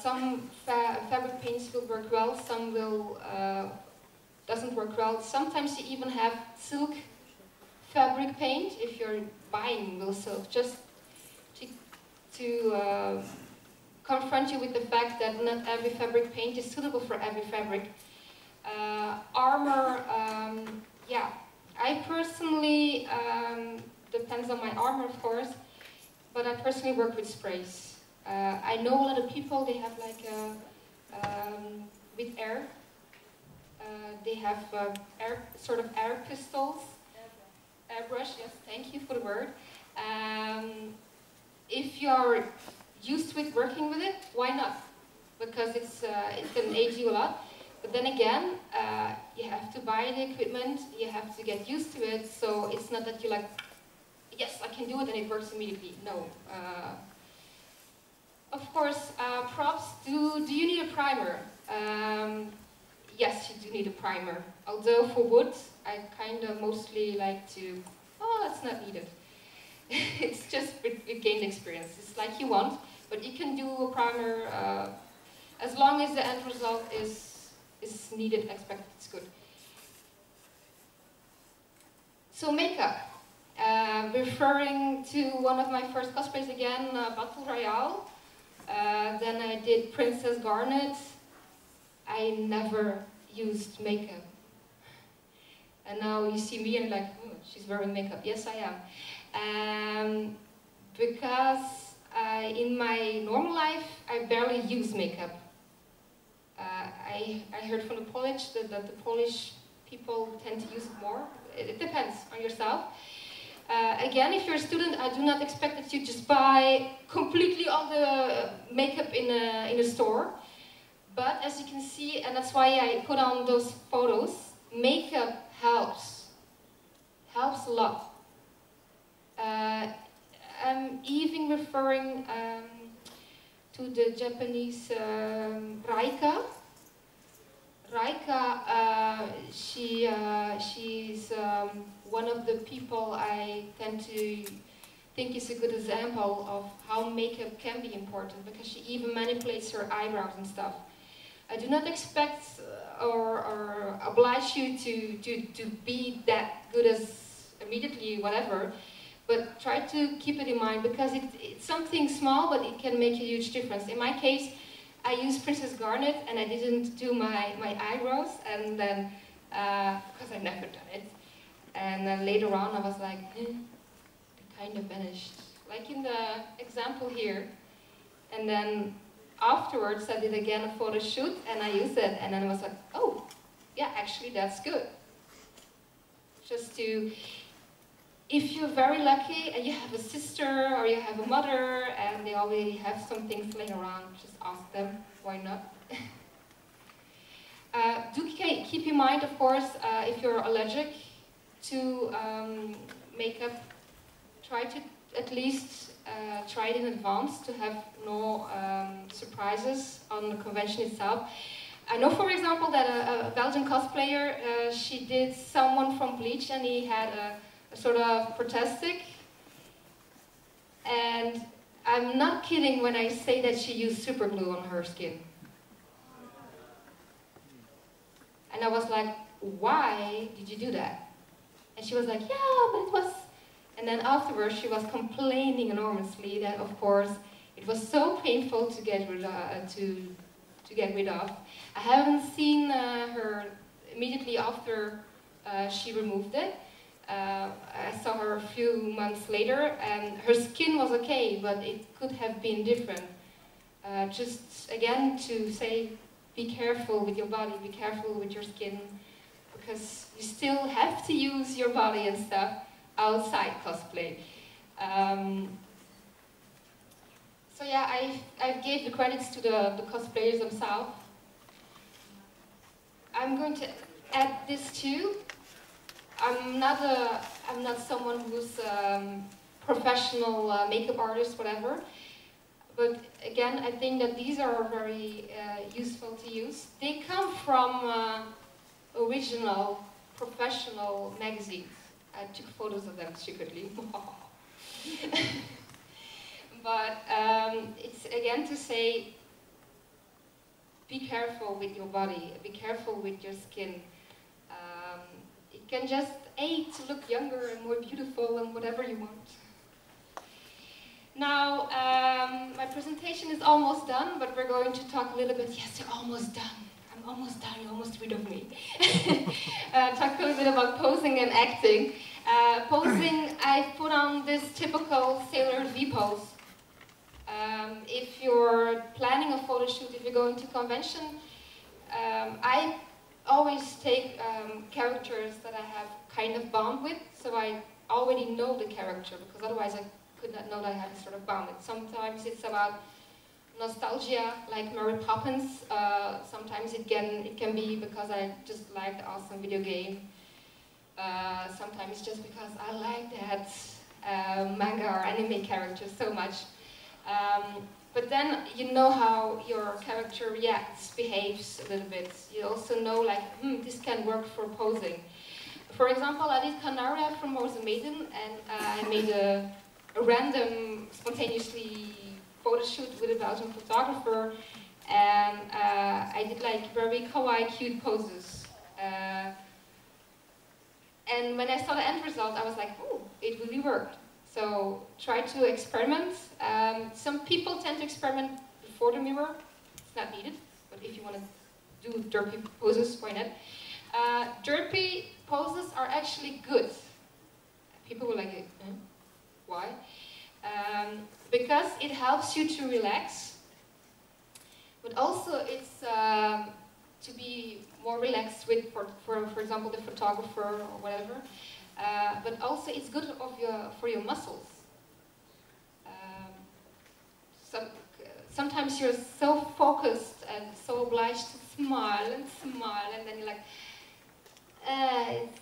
Some fabric paints will work well, some will doesn't work well. Sometimes you even have silk fabric paint if you're buying real silk, just to confront you with the fact that not every fabric paint is suitable for every fabric. Armor, yeah, I personally, depends on my armor of course, but I personally work with sprays. I know a lot of people, they have like with air, they have sort of air pistols. Airbrush, yes, thank you for the word. If you're used with working with it, why not? Because it can aid you a lot. But then again, you have to buy the equipment, you have to get used to it, so it's not that you're like, yes, I can do it and it works immediately. No. Of course, props, do you need a primer? Yes, you do need a primer. Although for wood, I kind of mostly like to, oh, it's not needed. It's just with gained experience. It's like you want, but you can do a primer as long as the end result is needed, expected, it's good. So makeup. Referring to one of my first cosplays again, Battle Royale. Then I did Princess Garnet. I never used makeup. And now you see me and like, oh, she's wearing makeup. Yes, I am. Because in my normal life, I barely use makeup. I heard from the Polish that the Polish people tend to use it more. It depends on yourself. Again, if you're a student, I do not expect that you just buy completely all the makeup in a store. But as you can see, and that's why I put on those photos, makeup helps. Helps a lot. I'm even referring to the Japanese Raika. Raika, she's one of the people I tend to think is a good example of how makeup can be important, because she even manipulates her eyebrows and stuff. I do not expect or oblige you to be that good as immediately whatever, but try to keep it in mind, because it's something small, but it can make a huge difference. In my case, I used Princess Garnet and I didn't do my eyebrows, and then, because I've never done it. And then later on I was like, it kind of vanished. Like in the example here. And then afterwards I did again a photo shoot and I used it, and then I was like, oh, yeah, actually that's good. Just to, if you're very lucky and you have a sister or you have a mother and they already have some things laying around, just ask them, why not? Do keep in mind, of course, if you're allergic to makeup, try to at least try it in advance to have no surprises on the convention itself. I know, for example, that a Belgian cosplayer, she did someone from Bleach and he had a sort of prosthetic. And I'm not kidding when I say that she used super glue on her skin. And I was like, why did you do that? And she was like, yeah, but it was... And then afterwards she was complaining enormously that, of course, it was so painful to get rid of. I haven't seen her immediately after she removed it. I saw her a few months later, and her skin was okay, but it could have been different. Just again to say, be careful with your body, be careful with your skin, because you still have to use your body and stuff outside cosplay. So yeah, I gave the credits to the cosplayers themselves. I'm going to add this too. I'm not someone who's professional makeup artist, whatever. But again, I think that these are very useful to use. They come from original professional magazines. I took photos of them secretly. But it's again to say, be careful with your body, be careful with your skin. It can just aid to look younger and more beautiful and whatever you want. Now, my presentation is almost done, but we're going to talk a little bit. Yes, they're almost done. I'm I'm almost done, you're almost rid of me. Talk a little bit about posing and acting. Posing, I put on this typical Sailor V pose. If you're planning a photo shoot, if you're going to convention, I always take characters that I have kind of bond with, so I already know the character, because otherwise I could not know that I had sort of bond with. Sometimes it's about nostalgia, like Mary Poppins. Sometimes it can be because I just like the awesome video game. Sometimes just because I like that manga or anime character so much. But then you know how your character reacts, behaves a little bit. You also know, like, this can work for posing. For example, I did Canaria from Maiden, and I made a random, spontaneously photo shoot with a Belgian photographer, and I did like very kawaii, cute poses. And when I saw the end result, I was like, oh, it really worked. So try to experiment. Some people tend to experiment before the mirror. It's not needed, but if you want to do derpy poses, why not? Derpy poses are actually good. People will like it. Why? Because it helps you to relax, but also it's to be more relaxed with, for example, the photographer or whatever. But also it's good for your muscles. Sometimes you're so focused and so obliged to smile, and then you're like,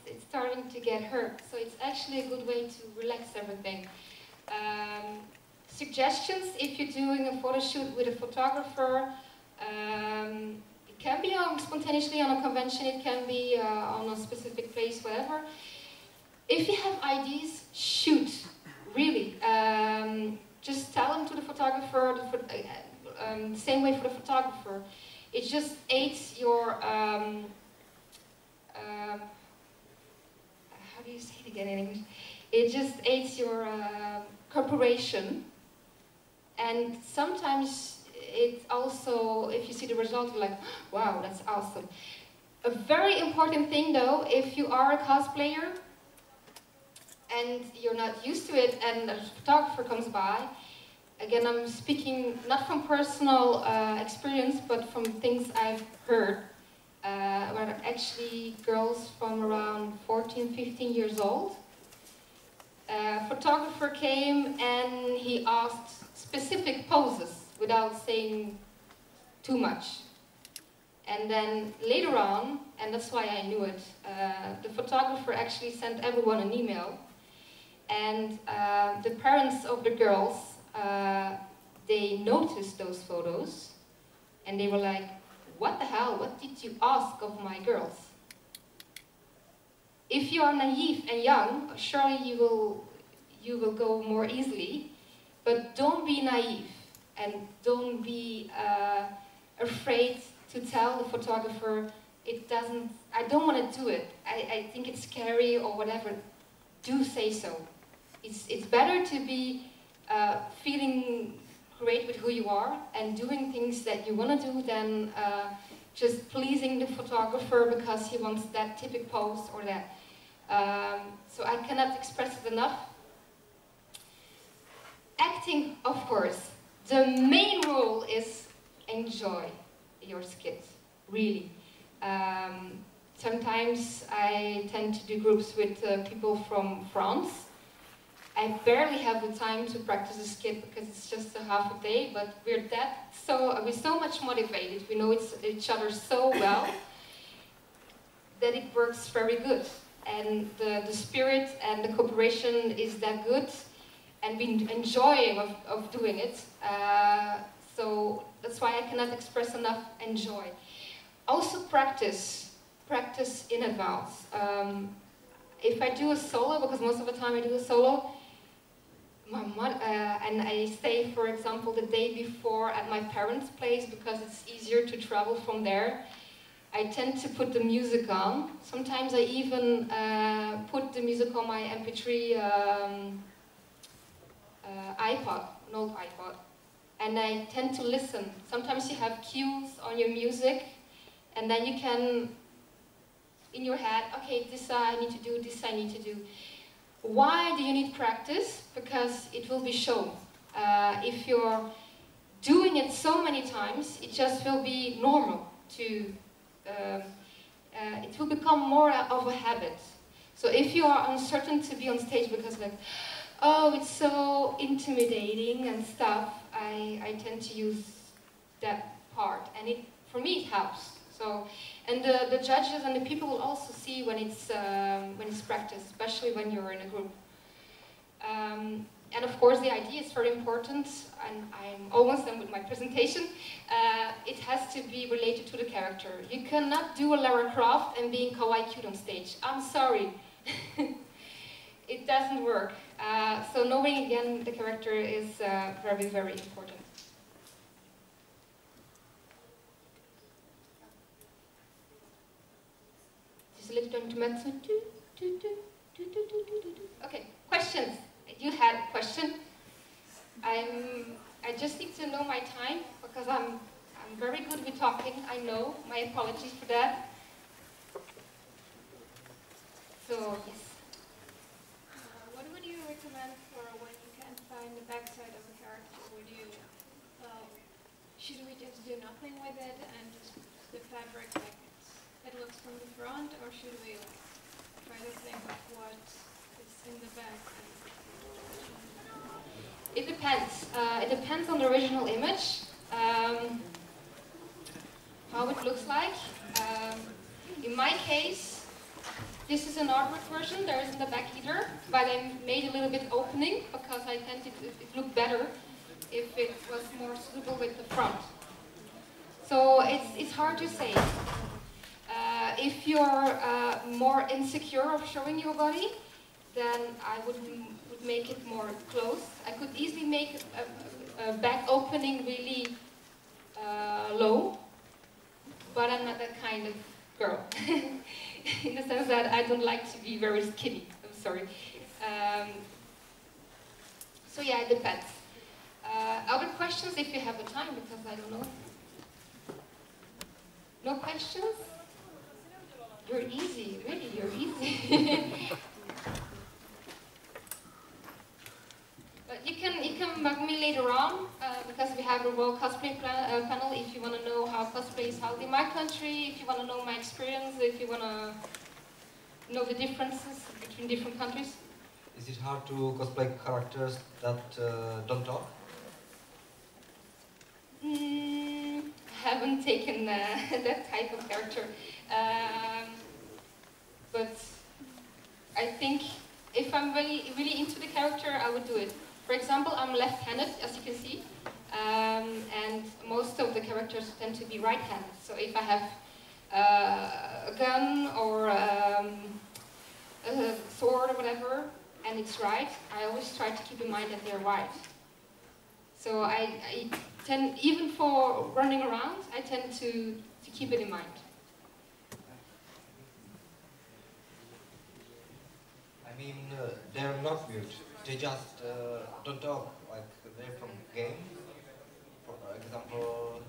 it's starting to get hurt. So it's actually a good way to relax everything. Suggestions, if you're doing a photo shoot with a photographer, it can be spontaneously on a convention, it can be on a specific place, whatever. If you have ideas, shoot, really. Just tell them to the photographer, same way for the photographer. It just aids your, how do you say it again in English? It just aids your cooperation. And sometimes it also, if you see the result, you're like, wow, that's awesome. A very important thing though, if you are a cosplayer, and you're not used to it, and a photographer comes by, again, I'm speaking not from personal experience, but from things I've heard, where actually girls from around 14, 15 years old, a photographer came and he asked specific poses without saying too much. And then later on, and that's why I knew it, the photographer actually sent everyone an email. And the parents of the girls, they noticed those photos, and they were like, what the hell, what did you ask of my girls? If you are naive and young, surely you will go more easily, but don't be naive, and don't be afraid to tell the photographer, I don't want to do it, I think it's scary or whatever. Do say so. It's better to be feeling great with who you are and doing things that you want to do than just pleasing the photographer because he wants that typical pose or that. So I cannot express it enough. Acting, of course. The main rule is enjoy your skit, really. Sometimes I tend to do groups with people from France. I barely have the time to practice a skit because it's just a half a day, but we're so much motivated. We know each other so well that it works very good. And the spirit and the cooperation is that good, and we enjoy of doing it. So that's why I cannot express enough enjoy. Also practice in advance. If I do a solo, because most of the time I do a solo, and I stay, for example, the day before at my parents' place because it's easier to travel from there, I tend to put the music on. Sometimes I even put the music on my MP3 iPod, an old iPod, and I tend to listen. Sometimes you have cues on your music, And then you can, in your head, okay, this I need to do, this I need to do. Why do you need practice? Because it will be shown. If you're doing it so many times, it just will be normal to, it will become more of a habit. So if you are uncertain to be on stage because like, oh, it's so intimidating and stuff, I tend to use that part. And for me, it helps. So, and the judges and the people will also see when it's practiced, especially when you're in a group. And of course, the idea is very important, and I'm almost done with my presentation. It has to be related to the character. You cannot do a Lara Croft and being kawaii cute on stage. I'm sorry. It doesn't work. So knowing, again, the character is very, very important. Just a little intermezzo. Okay, questions? You had a question. I just need to know my time because I'm very good with talking. I know. My apologies for that. So yes. What would you recommend for when you can't find the backside of a character? Would you should we just do nothing with it and just the fabric like it looks from the front, or should we like try to think of what is in the back? It depends. It depends on the original image, how it looks like. In my case, this is an artwork version. There isn't a back either, but I made a little bit opening because I think it looked better if it was more suitable with the front. So it's hard to say. If you're more insecure of showing your body, then I would make it more closed. I could easily make a back opening really low, but I'm not that kind of girl. In the sense that I don't like to be very skinny. I'm sorry. So yeah, it depends. Other questions if you have the time, because I don't know. No questions? You're easy, really, you're easy. But you can bug me later on, because we have a World Cosplay panel if you want to know how cosplay is held in my country, if you want to know my experience, if you want to know the differences between different countries. Is it hard to cosplay characters that don't talk? I haven't taken that type of character. But I think if I'm really into the character, I would do it. For example, I'm left-handed, as you can see, and most of the characters tend to be right-handed. So if I have a gun or a sword or whatever, and it's right, I always try to keep in mind that they're right. So I tend, even for running around, I tend to keep it in mind. I mean, they're not mute. They just don't talk, like they're from game. For example,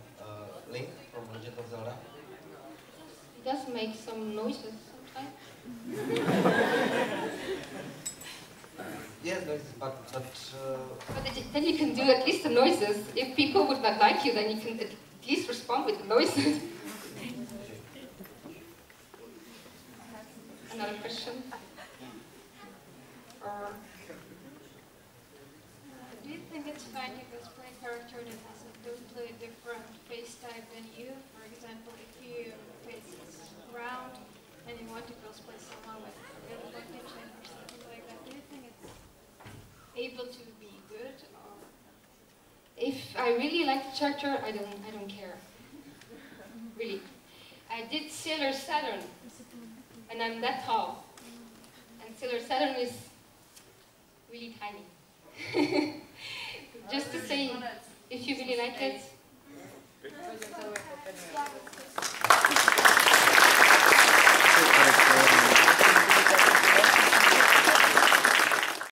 Link from Legend of Zelda. He does make some noises sometimes. Yes, noises, but then you can do at least the noises. If people would not like you, then you can at least respond with the noises. Another question? Or Do you think it's fine to cosplay a character that has a totally different face type than you? For example, if your face is round and you want to cosplay someone with a real body shape or something like that, do you think it's able to be good? Or if I really like the character, I don't care. Really. I did Sailor Saturn, and I'm that tall. And Sailor Saturn is really tiny. Just to say, if you really like it,